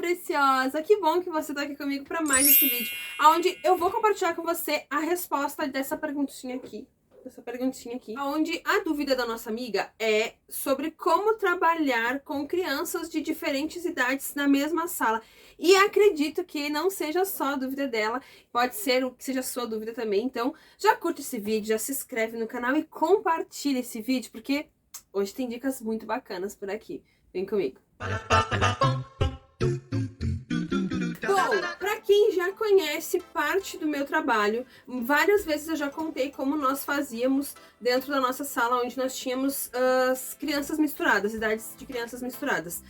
preciosa! Que bom que você tá aqui comigo para mais esse vídeo, onde eu vou compartilhar com você a resposta dessa perguntinha aqui. Onde a dúvida da nossa amiga é sobre como trabalhar com crianças de diferentes idades na mesma sala. E acredito que não seja só a dúvida dela, pode ser o que seja a sua dúvida também. Então, já curte esse vídeo, já se inscreve no canal e compartilha esse vídeo, porque hoje tem dicas muito bacanas por aqui. Vem comigo. Bom, para quem já conhece parte do meu trabalho, várias vezes eu já contei como nós fazíamos dentro da nossa sala, onde nós tínhamos as crianças misturadas, idades de crianças misturadas.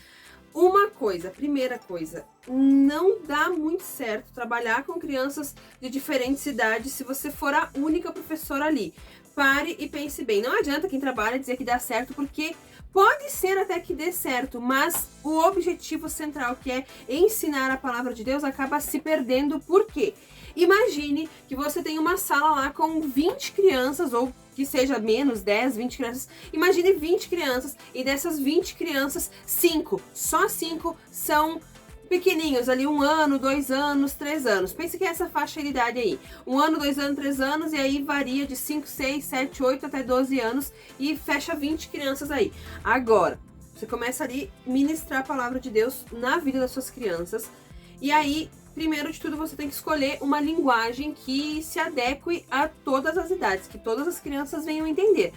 Primeira coisa, não dá muito certo trabalhar com crianças de diferentes idades se você for a única professora ali. Pare e pense bem, não adianta quem trabalha dizer que dá certo, porque pode ser até que dê certo, mas o objetivo central, que é ensinar a palavra de Deus, acaba se perdendo. Por quê? Imagine que você tem uma sala lá com 20 crianças, ou que seja menos, 10, 20 crianças. Imagine 20 crianças, e dessas 20 crianças, só 5 são pequenininhos, ali 1 ano, 2 anos, 3 anos. Pense que é essa faixa de idade aí. 1 ano, 2 anos, 3 anos, e aí varia de 5, 6, 7, 8 até 12 anos e fecha 20 crianças aí. Agora, você começa ali a ministrar a palavra de Deus na vida das suas crianças. E aí, primeiro de tudo, você tem que escolher uma linguagem que se adeque a todas as idades, que todas as crianças venham entender.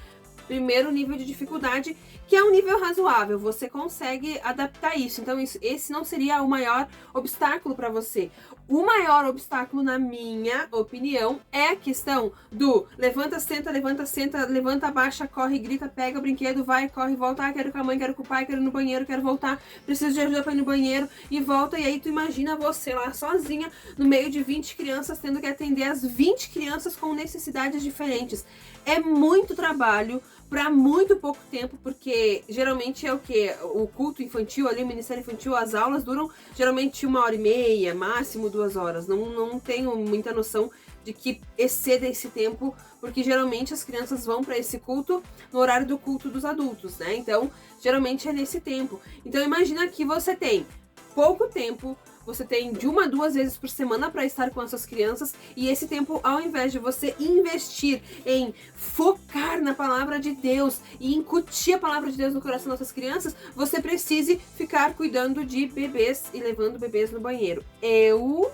Primeiro nível de dificuldade, que é um nível razoável, você consegue adaptar isso. Então esse não seria o maior obstáculo para você. O maior obstáculo, na minha opinião, é a questão do levanta, senta, levanta, abaixa, corre, grita, pega o brinquedo, vai, corre, volta, ah, quero ir com a mãe, quero com o pai, quero ir no banheiro, quero voltar, preciso de ajuda para ir no banheiro, e volta. E aí tu imagina você lá sozinha, no meio de 20 crianças, tendo que atender as 20 crianças com necessidades diferentes. É muito trabalho para muito pouco tempo, porque geralmente é o que? O culto infantil ali, o ministério infantil, as aulas duram geralmente 1h30, máximo 2 horas. Não tenho muita noção de que exceda esse tempo, porque geralmente as crianças vão para esse culto no horário do culto dos adultos, né? Então, geralmente é nesse tempo. Então, imagina que você tem pouco tempo, você tem de 1 a 2 vezes por semana para estar com as suas crianças, e esse tempo, ao invés de você investir em focar na palavra de Deus e incutir a palavra de Deus no coração das suas crianças, você precise ficar cuidando de bebês e levando bebês no banheiro. Eu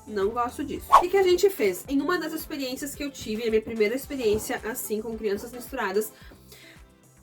não gosto disso. O que a gente fez? Em uma das experiências que eu tive, a minha primeira experiência assim com crianças misturadas,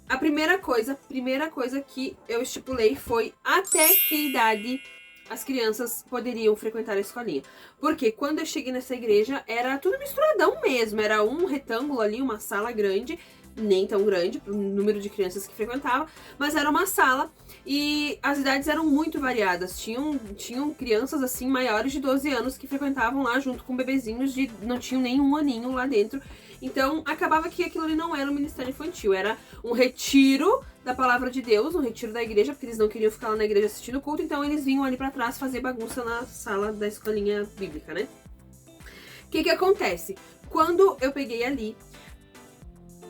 a primeira coisa que eu estipulei foi até que idade as crianças poderiam frequentar a escolinha. Porque quando eu cheguei nessa igreja, era tudo misturadão mesmo. Era um retângulo ali, uma sala grande, nem tão grande para o número de crianças que frequentava, mas era uma sala e as idades eram muito variadas. Tinham crianças assim maiores de 12 anos que frequentavam lá junto com bebezinhos de não tinham nem 1 aninho lá dentro. Então acabava que aquilo ali não era um ministério infantil, era um retiro da palavra de Deus, um retiro da igreja, porque eles não queriam ficar lá na igreja assistindo o culto, então eles vinham ali pra trás fazer bagunça na sala da escolinha bíblica, né? O que acontece? Quando eu peguei ali,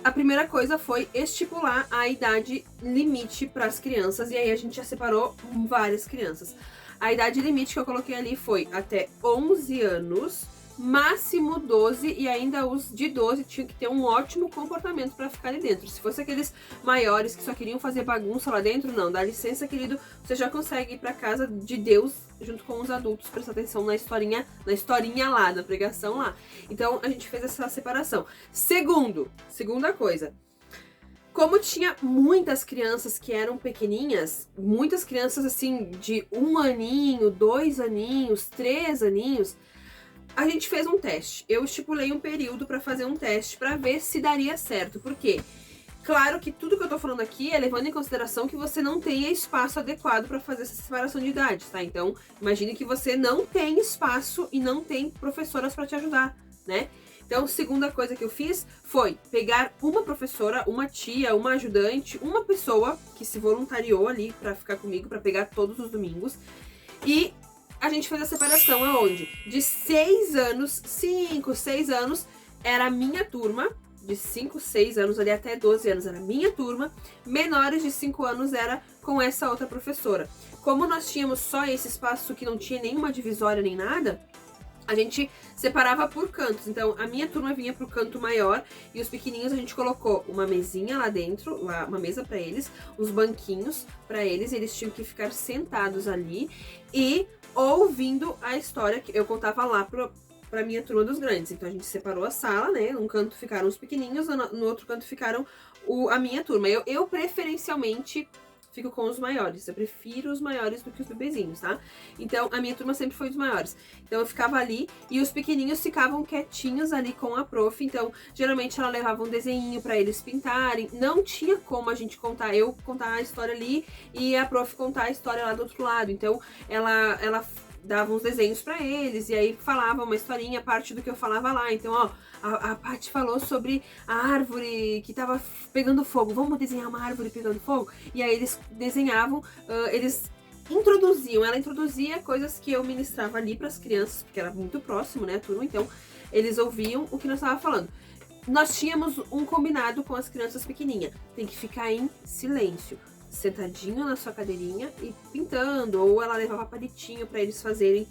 a primeira coisa foi estipular a idade limite para as crianças, e aí a gente já separou várias crianças. A idade limite que eu coloquei ali foi até 11 anos, máximo 12, e ainda os de 12 tinham que ter um ótimo comportamento para ficar ali dentro. Se fosse aqueles maiores que só queriam fazer bagunça lá dentro, não, dá licença, querido, você já consegue ir para casa de Deus junto com os adultos, prestar atenção na historinha lá, na pregação lá. Então a gente fez essa separação. Segunda coisa, como tinha muitas crianças que eram pequenininhas, muitas crianças assim de 1 aninho, 2 aninhos, 3 aninhos, a gente fez um teste. Eu estipulei um período para fazer um teste para ver se daria certo. Por quê? Claro que tudo que eu tô falando aqui é levando em consideração que você não tenha espaço adequado para fazer essa separação de idades, tá? Então, imagine que você não tem espaço e não tem professoras para te ajudar, né? Então, segunda coisa que eu fiz foi pegar uma professora, uma tia, uma ajudante, uma pessoa que se voluntariou ali para ficar comigo, para pegar todos os domingos, e a gente fez a separação aonde? De 6 anos, 5, 6 anos, era a minha turma, de 5, 6 anos ali até 12 anos era a minha turma, menores de 5 anos era com essa outra professora. Como nós tínhamos só esse espaço que não tinha nenhuma divisória nem nada, a gente separava por cantos. Então, a minha turma vinha pro canto maior e os pequenininhos a gente colocou uma mesinha lá dentro, uma mesa para eles, uns banquinhos para eles, e eles tinham que ficar sentados ali e ouvindo a história que eu contava lá pra minha turma dos grandes. Então, a gente separou a sala, né? Num canto ficaram os pequenininhos, no outro canto ficaram a minha turma. Eu preferencialmente fico com os maiores. Eu prefiro os maiores do que os bebezinhos, tá? Então, a minha turma sempre foi dos maiores. Então, eu ficava ali e os pequenininhos ficavam quietinhos ali com a prof. Então, geralmente ela levava um desenho pra eles pintarem. Não tinha como a gente eu contar a história ali e a prof contar a história lá do outro lado. Então, ela dava uns desenhos pra eles e aí falava uma historinha, parte do que eu falava lá. Então, ó, a Paty falou sobre a árvore que tava pegando fogo. Vamos desenhar uma árvore pegando fogo? E aí eles desenhavam, eles ela introduzia coisas que eu ministrava ali pras crianças, porque era muito próximo, né, a turma, então eles ouviam o que nós tava falando. Nós tínhamos um combinado com as crianças pequenininhas, tem que ficar em silêncio, sentadinho na sua cadeirinha e pintando, ou ela levava palitinho para eles fazerem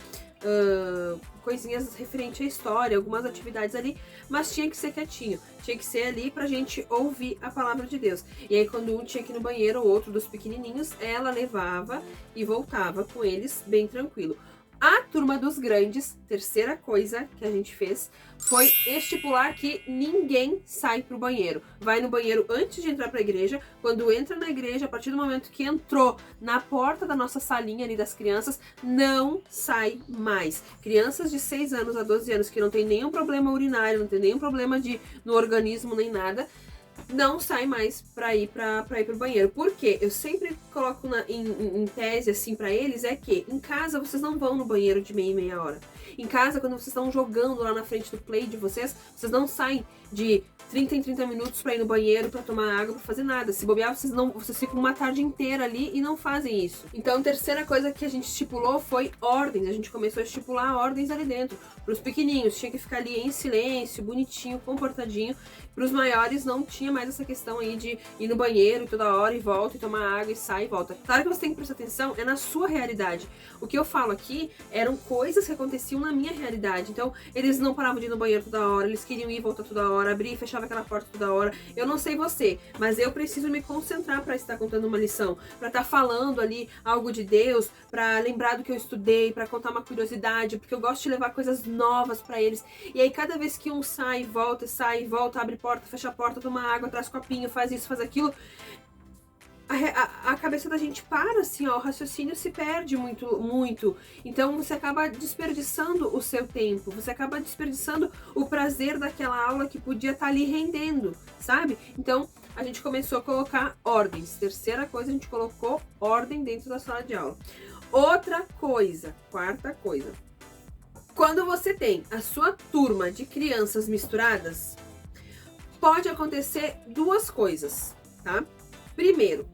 coisinhas referente à história, algumas atividades ali, mas tinha que ser quietinho, tinha que ser ali pra gente ouvir a palavra de Deus. E aí quando um tinha que ir no banheiro, o outro dos pequenininhos, ela levava e voltava com eles bem tranquilo. A turma dos grandes, terceira coisa que a gente fez, foi estipular que ninguém sai pro banheiro. Vai no banheiro antes de entrar pra igreja. Quando entra na igreja, a partir do momento que entrou na porta da nossa salinha ali das crianças, não sai mais. Crianças de 6 anos a 12 anos que não tem nenhum problema urinário, não tem nenhum problema no organismo nem nada, não sai mais pra ir pro banheiro. Por quê? Eu sempre coloco em tese assim pra eles, é que em casa vocês não vão no banheiro de meia em meia hora. Em casa, quando vocês estão jogando lá na frente do play de vocês não saem de 30 em 30 minutos pra ir no banheiro, pra tomar água, pra fazer nada. Se bobear, vocês ficam uma tarde inteira ali e não fazem isso. Então, a terceira coisa que a gente estipulou foi ordens. A gente começou a estipular ordens ali dentro. Pros pequenininhos, tinha que ficar ali em silêncio, bonitinho, comportadinho. Pros maiores, não tinha mais essa questão aí de ir no banheiro toda hora e volta, e tomar água e sai e volta. Claro que você tem que prestar atenção, é na sua realidade. O que eu falo aqui eram coisas que aconteciam na minha realidade. Então, eles não paravam de ir no banheiro toda hora, eles queriam ir e voltar toda hora, abrir e fechava aquela porta toda hora. Eu não sei você, mas eu preciso me concentrar para estar contando uma lição, para estar falando ali algo de Deus, para lembrar do que eu estudei, para contar uma curiosidade, porque eu gosto de levar coisas novas para eles. E aí, cada vez que um sai e volta, abre porta, fecha a porta, toma água, traz copinho, faz isso, faz aquilo, a cabeça da gente para, assim, ó, o raciocínio se perde muito. Então você acaba desperdiçando o seu tempo, você acaba desperdiçando o prazer daquela aula que podia estar ali rendendo, sabe? Então a gente começou a colocar ordens. Terceira coisa, a gente colocou ordem dentro da sala de aula. Outra coisa, quarta coisa. Quando você tem a sua turma de crianças misturadas, pode acontecer duas coisas, tá? Primeiro,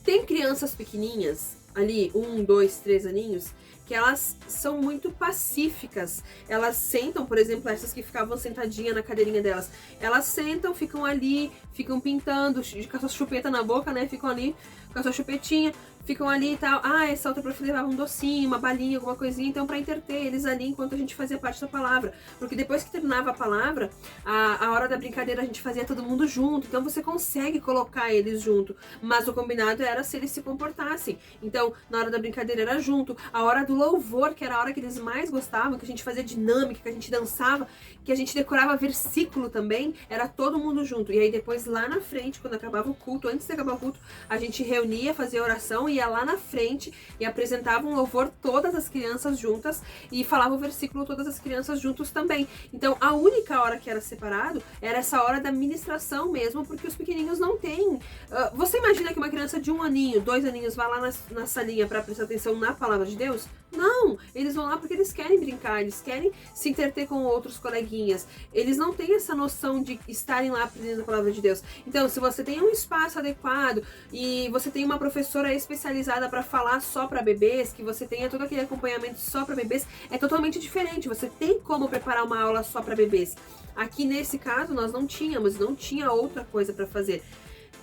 tem crianças pequenininhas, ali, 1, 2, 3 aninhos, que elas são muito pacíficas. Elas sentam, por exemplo, essas que ficavam sentadinhas na cadeirinha delas. Elas sentam, ficam ali, ficam pintando, com a sua chupeta na boca, né? Ficam ali com a sua chupetinha, ficam ali e tal. Ah, essa outra prof levava um docinho, uma balinha, alguma coisinha, então pra entreter eles ali enquanto a gente fazia parte da palavra. Porque depois que terminava a palavra, a hora da brincadeira a gente fazia todo mundo junto, então você consegue colocar eles junto. Mas o combinado era se eles se comportassem. Então, na hora da brincadeira era junto. A hora do louvor, que era a hora que eles mais gostavam, que a gente fazia dinâmica, que a gente dançava, que a gente decorava versículo também, era todo mundo junto. E aí depois lá na frente, quando acabava o culto, antes de acabar o culto, a gente reunia, fazia oração, ia lá na frente e apresentava um louvor, todas as crianças juntas, e falava o versículo todas as crianças juntos também. Então a única hora que era separado era essa hora da ministração mesmo, porque os pequenininhos não têm. Você imagina que uma criança de 1 aninho, 2 aninhos vai lá na salinha para prestar atenção na palavra de Deus? Não, eles vão lá porque eles querem brincar, eles querem se entreter com outros coleguinhas. Eles não têm essa noção de estarem lá aprendendo a palavra de Deus. Então, se você tem um espaço adequado e você tem uma professora especializada para falar só para bebês, que você tenha todo aquele acompanhamento só para bebês, é totalmente diferente. Você tem como preparar uma aula só para bebês. Aqui nesse caso nós não tinha outra coisa para fazer.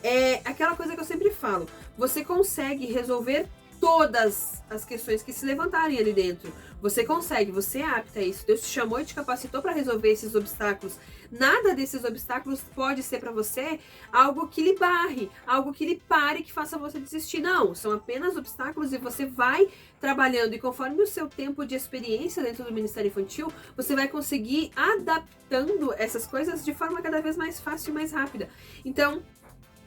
é aquela coisa que eu sempre falo. Você consegue resolver todas as questões que se levantarem ali dentro. Você consegue, você é apta a isso. Deus te chamou e te capacitou para resolver esses obstáculos. Nada desses obstáculos pode ser para você algo que lhe barre, algo que lhe pare, que faça você desistir. Não, são apenas obstáculos e você vai trabalhando. E conforme o seu tempo de experiência dentro do Ministério Infantil, você vai conseguir adaptando essas coisas de forma cada vez mais fácil e mais rápida. Então,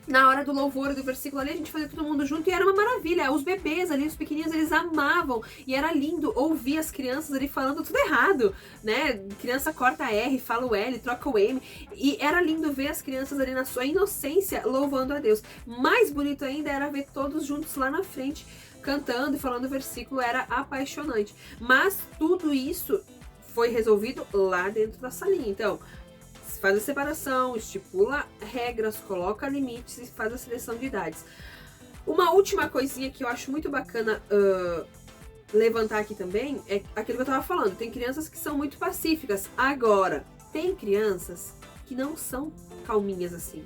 na hora do louvor do versículo ali, a gente fazia todo mundo junto e era uma maravilha. Os bebês ali, os pequenininhos, eles amavam. E era lindo ouvir as crianças ali falando tudo errado, né? Criança corta R, fala o L, troca o M. E era lindo ver as crianças ali na sua inocência louvando a Deus. Mais bonito ainda era ver todos juntos lá na frente, cantando e falando o versículo. Era apaixonante. Mas tudo isso foi resolvido lá dentro da salinha. Então, faz a separação, estipula regras, coloca limites e faz a seleção de idades. Uma última coisinha que eu acho muito bacana levantar aqui também é aquilo que eu tava falando. Tem crianças que são muito pacíficas. Agora, tem crianças que não são calminhas assim.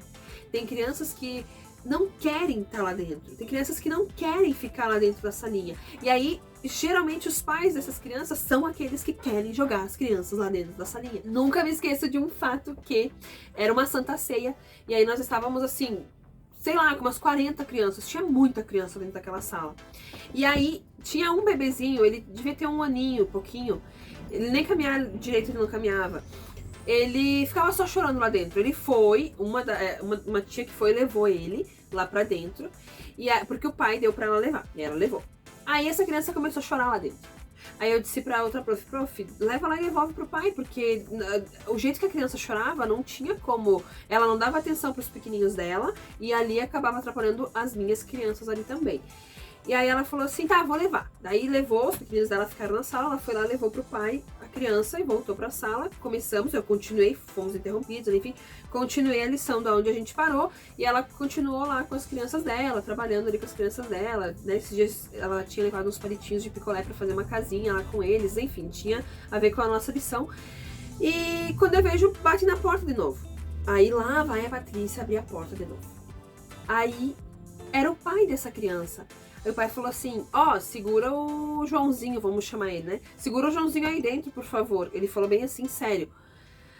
Tem crianças que não querem estar lá dentro. Tem crianças que não querem ficar lá dentro da salinha. E aí, geralmente os pais dessas crianças são aqueles que querem jogar as crianças lá dentro da salinha. Nunca me esqueço de um fato que era uma Santa Ceia. E aí nós estávamos assim, sei lá, com umas 40 crianças. Tinha muita criança dentro daquela sala. E aí tinha um bebezinho, ele devia ter um aninho, pouquinho. Ele nem caminhar direito, ele não caminhava. Ele ficava só chorando lá dentro. Ele foi, uma tia que foi levou ele lá pra dentro, porque o pai deu pra ela levar, e ela levou. Aí essa criança começou a chorar lá dentro. Aí eu disse pra outra prof, leva lá e devolve pro pai, porque o jeito que a criança chorava não tinha como, ela não dava atenção pros pequenininhos dela, e ali acabava atrapalhando as minhas crianças ali também. E aí ela falou assim, tá, vou levar. Daí levou, os pequeninos dela ficaram na sala, ela foi lá, levou pro pai a criança e voltou pra sala. Começamos, eu continuei, fomos interrompidos, enfim, continuei a lição da onde a gente parou. E ela continuou lá com as crianças dela, trabalhando ali com as crianças dela. Nesses dias ela tinha levado uns palitinhos de picolé pra fazer uma casinha lá com eles, enfim, tinha a ver com a nossa lição. E quando eu vejo, bate na porta de novo. Aí lá vai a Patrícia abrir a porta de novo. Aí era o pai dessa criança. Aí o pai falou assim, ó, segura o Joãozinho, vamos chamar ele, né? Segura o Joãozinho aí dentro, por favor. Ele falou bem assim, sério.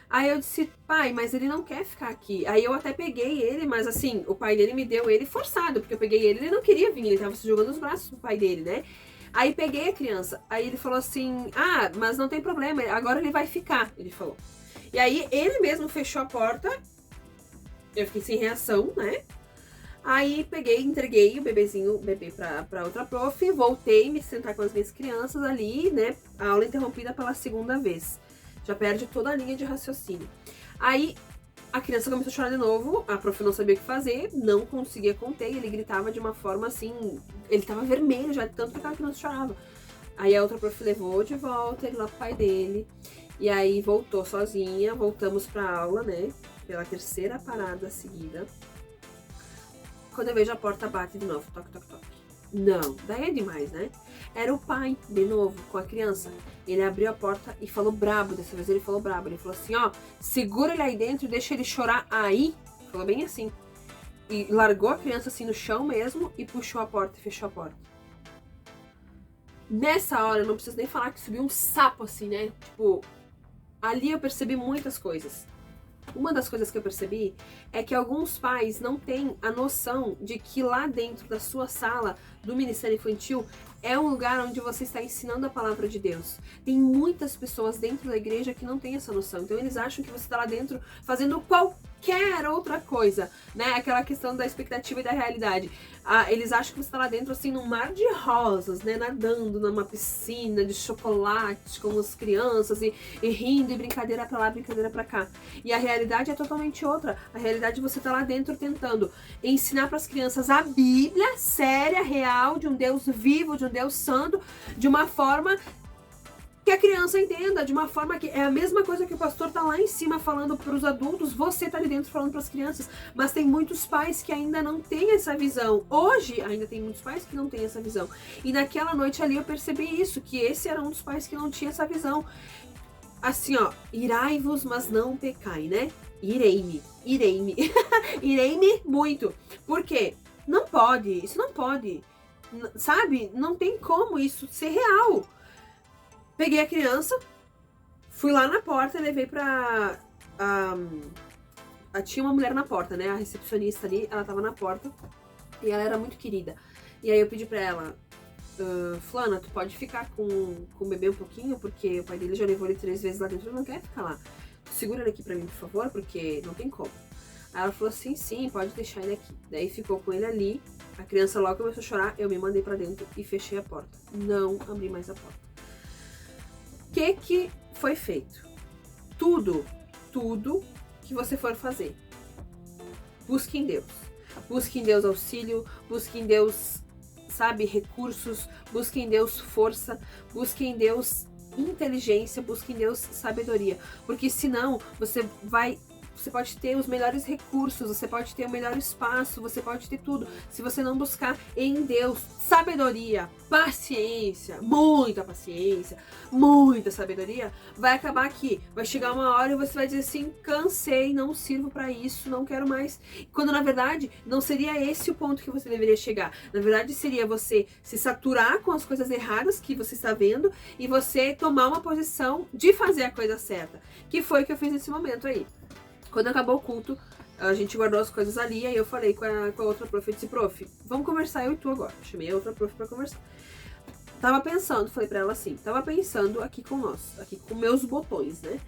Aí eu disse, pai, mas ele não quer ficar aqui. Aí eu até peguei ele, mas assim, o pai dele me deu ele forçado, porque eu peguei ele não queria vir, ele tava se jogando nos braços do pai dele, né? Aí peguei a criança, aí ele falou assim, ah, mas não tem problema, agora ele vai ficar, ele falou. E aí ele mesmo fechou a porta, eu fiquei sem reação, né? Aí peguei, entreguei o bebê pra outra prof, voltei me sentar com as minhas crianças ali, né? A aula interrompida pela segunda vez. Já perde toda a linha de raciocínio. Aí a criança começou a chorar de novo, a prof não sabia o que fazer, não conseguia conter, ele gritava de uma forma assim, ele tava vermelho já, de tanto que aquela criança chorava. Aí a outra prof levou de volta ele lá pro pai dele, e aí voltou sozinha, voltamos pra aula, né? Pela terceira parada seguida. Quando eu vejo a porta bate de novo, toque, toque, toque. Não, daí é demais, né? Era o pai, de novo, com a criança. Ele abriu a porta e falou brabo, dessa vez ele falou brabo. Ele falou assim, ó, segura ele aí dentro e deixa ele chorar aí. Falou bem assim. E largou a criança assim no chão mesmo e puxou a porta e fechou a porta. Nessa hora, eu não preciso nem falar que subiu um sapo assim, né? Tipo, ali eu percebi muitas coisas. Uma das coisas que eu percebi é que alguns pais não têm a noção de que lá dentro da sua sala do Ministério Infantil é um lugar onde você está ensinando a palavra de Deus. Tem muitas pessoas dentro da igreja que não têm essa noção. Então eles acham que você está lá dentro fazendo qualquer outra coisa, né? Aquela questão da expectativa e da realidade. Eles acham que você está lá dentro assim num mar de rosas, né? Nadando numa piscina de chocolate com as crianças e rindo e brincadeira pra lá, brincadeira pra cá. E a realidade é totalmente outra. A realidade é você tá lá dentro tentando ensinar para as crianças a Bíblia séria, real, de um Deus vivo, de um Deus santo, de uma forma que a criança entenda, de uma forma que é a mesma coisa que o pastor tá lá em cima falando para os adultos, você tá ali dentro falando para as crianças, mas tem muitos pais que ainda não têm essa visão. Hoje ainda tem muitos pais que não têm essa visão. E naquela noite ali eu percebi isso, que esse era um dos pais que não tinha essa visão. Assim, ó, irai-vos, mas não pecai, né? Irei-me, irei-me muito. Por quê? Não pode, isso não pode, sabe? Não tem como isso ser real. Peguei a criança, fui lá na porta, levei pra... tinha uma mulher na porta, né? A recepcionista ali, ela tava na porta e ela era muito querida. E aí eu pedi pra ela, Flana, tu pode ficar com o bebê um pouquinho, porque o pai dele já levou ele 3 vezes lá dentro, ele não quer ficar lá. Tu segura ele aqui pra mim, por favor, porque não tem como. Aí ela falou assim, sim, pode deixar ele aqui. Daí ficou com ele ali, a criança logo começou a chorar, eu me mandei pra dentro e fechei a porta. Não abri mais a porta. O que foi feito? Tudo que você for fazer, busque em Deus. Busque em Deus auxílio, busque em Deus, sabe, recursos, busque em Deus força, busque em Deus inteligência, busque em Deus sabedoria. Porque senão você pode ter os melhores recursos, você pode ter o melhor espaço, você pode ter tudo. Se você não buscar em Deus sabedoria, paciência, muita sabedoria, vai acabar aqui. Vai chegar uma hora e você vai dizer assim, cansei, não sirvo pra isso, não quero mais. Quando na verdade não seria esse o ponto que você deveria chegar. Na verdade seria você se saturar com as coisas erradas que você está vendo e você tomar uma posição de fazer a coisa certa. Que foi o que eu fiz nesse momento aí. Quando acabou o culto, a gente guardou as coisas ali, aí eu falei com a outra prof, eu disse, prof, vamos conversar eu e tu agora. Eu chamei a outra prof pra conversar. Tava pensando, falei pra ela assim, tava pensando aqui com nós, aqui com meus botões, né?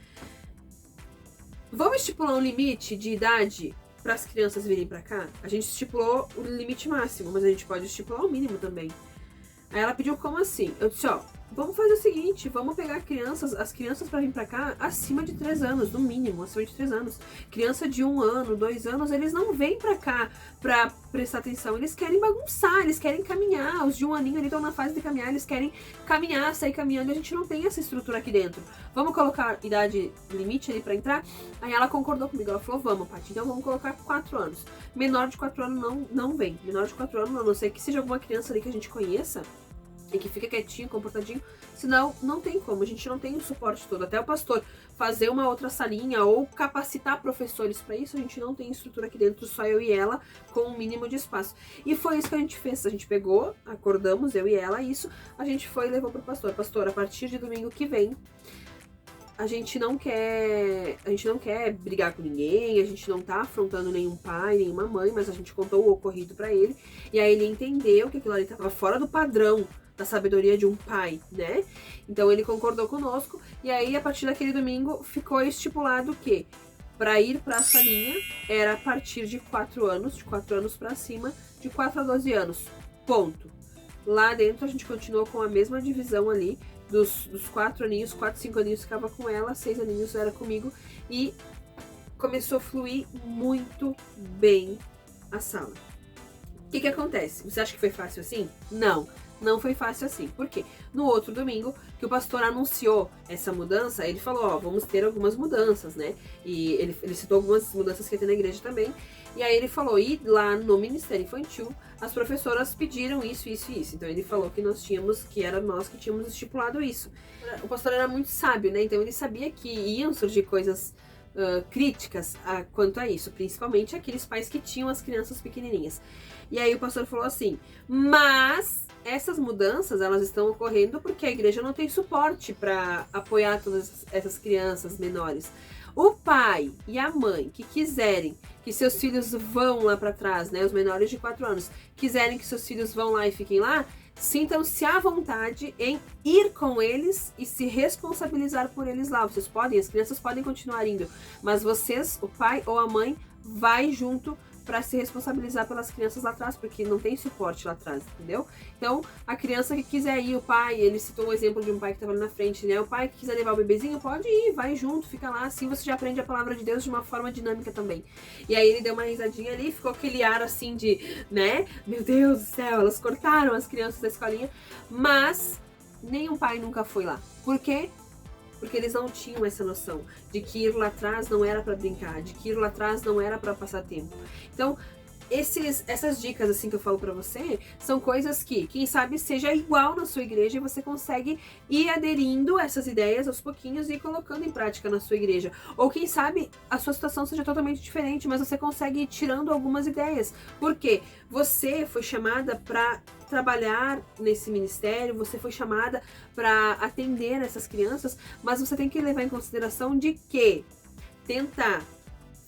Vamos estipular um limite de idade para as crianças virem pra cá? A gente estipulou o limite máximo, mas a gente pode estipular o mínimo também. Aí ela pediu como assim? Eu disse, ó, vamos fazer o seguinte, vamos pegar as crianças pra vir pra cá acima de 3 anos, no mínimo, acima de 3 anos. Criança de 1 ano, 2 anos, eles não vêm pra cá pra prestar atenção, eles querem bagunçar, eles querem caminhar. Os de 1 aninho ali estão na fase de caminhar, eles querem caminhar, sair caminhando, e a gente não tem essa estrutura aqui dentro. Vamos colocar idade limite ali pra entrar? Aí ela concordou comigo, ela falou, vamos, Paty, então vamos colocar 4 anos. Menor de 4 anos não vem, menor de 4 anos, a não ser que seja alguma criança ali que a gente conheça, e que fica quietinho, comportadinho, senão não tem como, a gente não tem o suporte todo. Até o pastor fazer uma outra salinha ou capacitar professores para isso, a gente não tem estrutura aqui dentro, só eu e ela, com um mínimo de espaço. E foi isso que a gente fez, a gente pegou, acordamos, eu e ela, isso, a gente foi e levou pro pastor. Pastor, a partir de domingo que vem, a gente não quer brigar com ninguém, a gente não tá afrontando nenhum pai, nenhuma mãe, mas a gente contou o ocorrido para ele, e aí ele entendeu que aquilo ali tava fora do padrão da sabedoria de um pai, né? Então ele concordou conosco, e aí a partir daquele domingo ficou estipulado que para ir para a salinha era a partir de 4 anos, de 4 anos para cima, de 4 a 12 anos, ponto. Lá dentro a gente continuou com a mesma divisão ali, dos 4 aninhos, 4, 5 aninhos ficava com ela, 6 aninhos era comigo, e começou a fluir muito bem a sala. O que acontece? Você acha que foi fácil assim? Não foi fácil assim. Por quê? No outro domingo, que o pastor anunciou essa mudança, ele falou, ó, vamos ter algumas mudanças, né? E ele citou algumas mudanças que tem na igreja também. E aí ele falou, e lá no Ministério Infantil, as professoras pediram isso. Então ele falou que era nós que tínhamos estipulado isso. O pastor era muito sábio, né? Então ele sabia que iam surgir coisas críticas quanto a isso, principalmente aqueles pais que tinham as crianças pequenininhas. E aí o pastor falou assim, mas essas mudanças, elas estão ocorrendo porque a igreja não tem suporte para apoiar todas essas crianças menores. O pai e a mãe que quiserem que seus filhos vão lá para trás, né, os menores de 4 anos, quiserem que seus filhos vão lá e fiquem lá, sintam-se à vontade em ir com eles e se responsabilizar por eles lá. Vocês podem, as crianças podem continuar indo, mas vocês, o pai ou a mãe, vai junto para se responsabilizar pelas crianças lá atrás, porque não tem suporte lá atrás, entendeu? Então, a criança que quiser ir, o pai, ele citou um exemplo de um pai que estava ali na frente, né? O pai que quiser levar o bebezinho, pode ir, vai junto, fica lá, assim você já aprende a palavra de Deus de uma forma dinâmica também. E aí ele deu uma risadinha ali, ficou aquele ar assim de, né? Meu Deus do céu, elas cortaram as crianças da escolinha, mas nenhum pai nunca foi lá. Por quê? Porque eles não tinham essa noção de que ir lá atrás não era para brincar, de que ir lá atrás não era para passar tempo. Então, essas dicas assim que eu falo pra você são coisas que, quem sabe, seja igual na sua igreja e você consegue ir aderindo essas ideias aos pouquinhos e ir colocando em prática na sua igreja. Ou quem sabe a sua situação seja totalmente diferente, mas você consegue ir tirando algumas ideias. Por quê? Você foi chamada para trabalhar nesse ministério, você foi chamada para atender essas crianças, mas você tem que levar em consideração de que tentar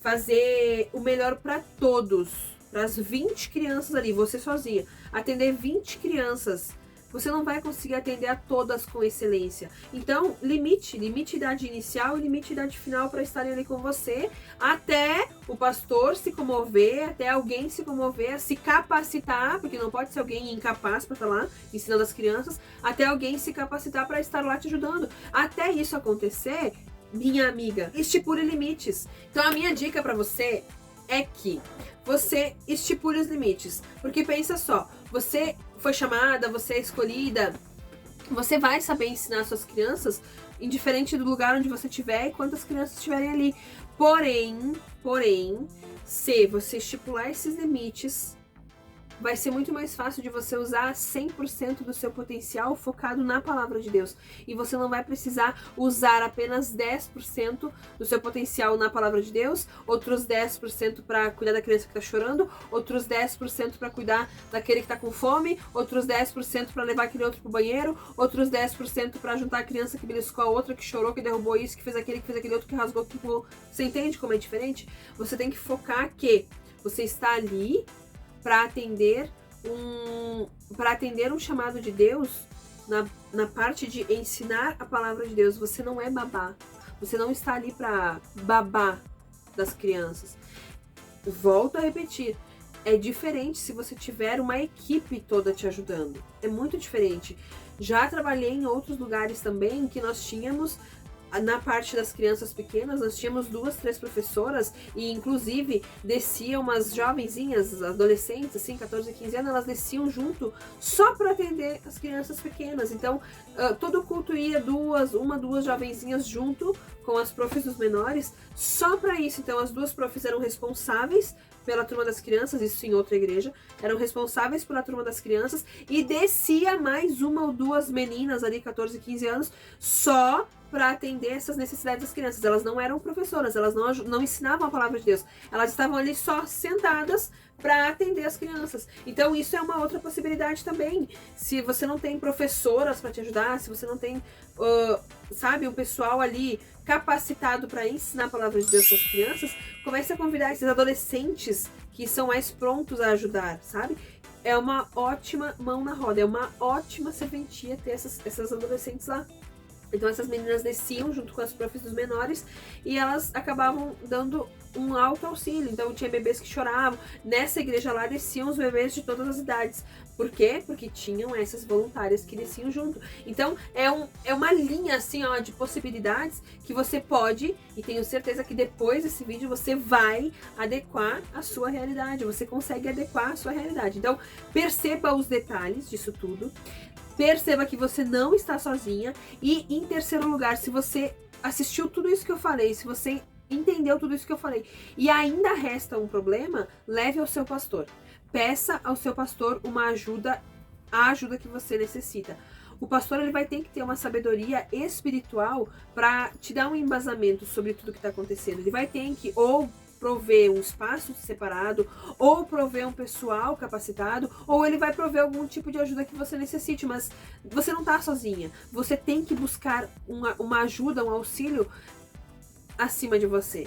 fazer o melhor para todos, para as 20 crianças ali, você sozinha, atender 20 crianças, você não vai conseguir atender a todas com excelência. Então, limite idade inicial e limite idade final para estarem ali com você, até o pastor se comover, até alguém se comover, se capacitar, porque não pode ser alguém incapaz para estar lá ensinando as crianças, até alguém se capacitar para estar lá te ajudando. Até isso acontecer, minha amiga, estipule limites. Então, a minha dica para você é que você estipule os limites. Porque pensa só, você foi chamada, você é escolhida, você vai saber ensinar suas crianças, indiferente do lugar onde você estiver e quantas crianças estiverem ali. Porém, se você estipular esses limites, vai ser muito mais fácil de você usar 100% do seu potencial focado na palavra de Deus. E você não vai precisar usar apenas 10% do seu potencial na palavra de Deus, outros 10% para cuidar da criança que está chorando, outros 10% para cuidar daquele que está com fome, outros 10% para levar aquele outro pro banheiro, outros 10% para juntar a criança que beliscou a outra, que chorou, que derrubou isso, que fez aquele outro, que rasgou, que pulou. Você entende como é diferente? Você tem que focar que você está ali para atender um chamado de Deus na parte de ensinar a palavra de Deus. Você não é babá. Você não está ali para babar das crianças. Volto a repetir. É diferente se você tiver uma equipe toda te ajudando. É muito diferente. Já trabalhei em outros lugares também que nós tínhamos, na parte das crianças pequenas, nós tínhamos 2, 3 professoras e inclusive desciam umas jovenzinhas, adolescentes, assim, 14, 15 anos, elas desciam junto só para atender as crianças pequenas. Então, todo culto ia duas jovenzinhas junto com as profs dos menores, só para isso. Então, as 2 profs eram responsáveis pela turma das crianças, isso em outra igreja, eram responsáveis pela turma das crianças e descia mais 1 ou 2 meninas ali, 14, 15 anos, só para atender essas necessidades das crianças. Elas não eram professoras, elas não ensinavam a palavra de Deus, elas estavam ali só sentadas para atender as crianças. Então isso é uma outra possibilidade também. Se você não tem professoras para te ajudar, se você não tem, um pessoal ali capacitado para ensinar a palavra de Deus para as crianças, comece a convidar esses adolescentes que são mais prontos a ajudar, sabe? É uma ótima mão na roda, é uma ótima serventia ter essas adolescentes lá. Então essas meninas desciam junto com as profs dos menores e elas acabavam dando um alto auxílio. Então tinha bebês que choravam. Nessa igreja lá desciam os bebês de todas as idades. Por quê? Porque tinham essas voluntárias que desciam junto. Então é uma linha assim, ó, de possibilidades que você pode, e tenho certeza que depois desse vídeo você vai adequar a sua realidade. Você consegue adequar a sua realidade. Então perceba os detalhes disso tudo. Perceba que você não está sozinha. E, em terceiro lugar, se você assistiu tudo isso que eu falei, se você entendeu tudo isso que eu falei e ainda resta um problema, leve ao seu pastor. Peça ao seu pastor a ajuda que você necessita. O pastor, ele vai ter que ter uma sabedoria espiritual para te dar um embasamento sobre tudo que está acontecendo. Ele vai ter que ou prover um espaço separado, ou prover um pessoal capacitado, ou ele vai prover algum tipo de ajuda que você necessite, mas você não tá sozinha. Você tem que buscar uma ajuda, um auxílio acima de você.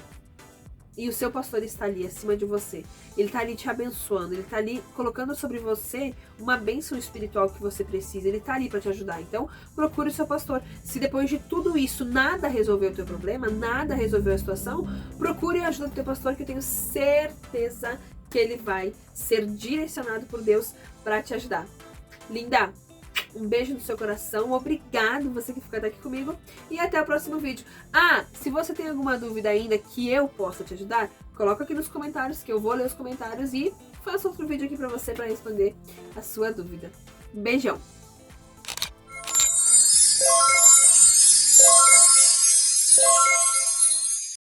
E o seu pastor está ali acima de você. Ele está ali te abençoando. Ele está ali colocando sobre você uma bênção espiritual que você precisa. Ele está ali para te ajudar. Então, procure o seu pastor. Se depois de tudo isso nada resolveu o teu problema, nada resolveu a situação, procure a ajuda do teu pastor, que eu tenho certeza que ele vai ser direcionado por Deus para te ajudar. Linda! Um beijo no seu coração, obrigado você que ficou até aqui comigo e até o próximo vídeo. Se você tem alguma dúvida ainda que eu possa te ajudar, coloca aqui nos comentários que eu vou ler os comentários e faço outro vídeo aqui pra você para responder a sua dúvida. Beijão!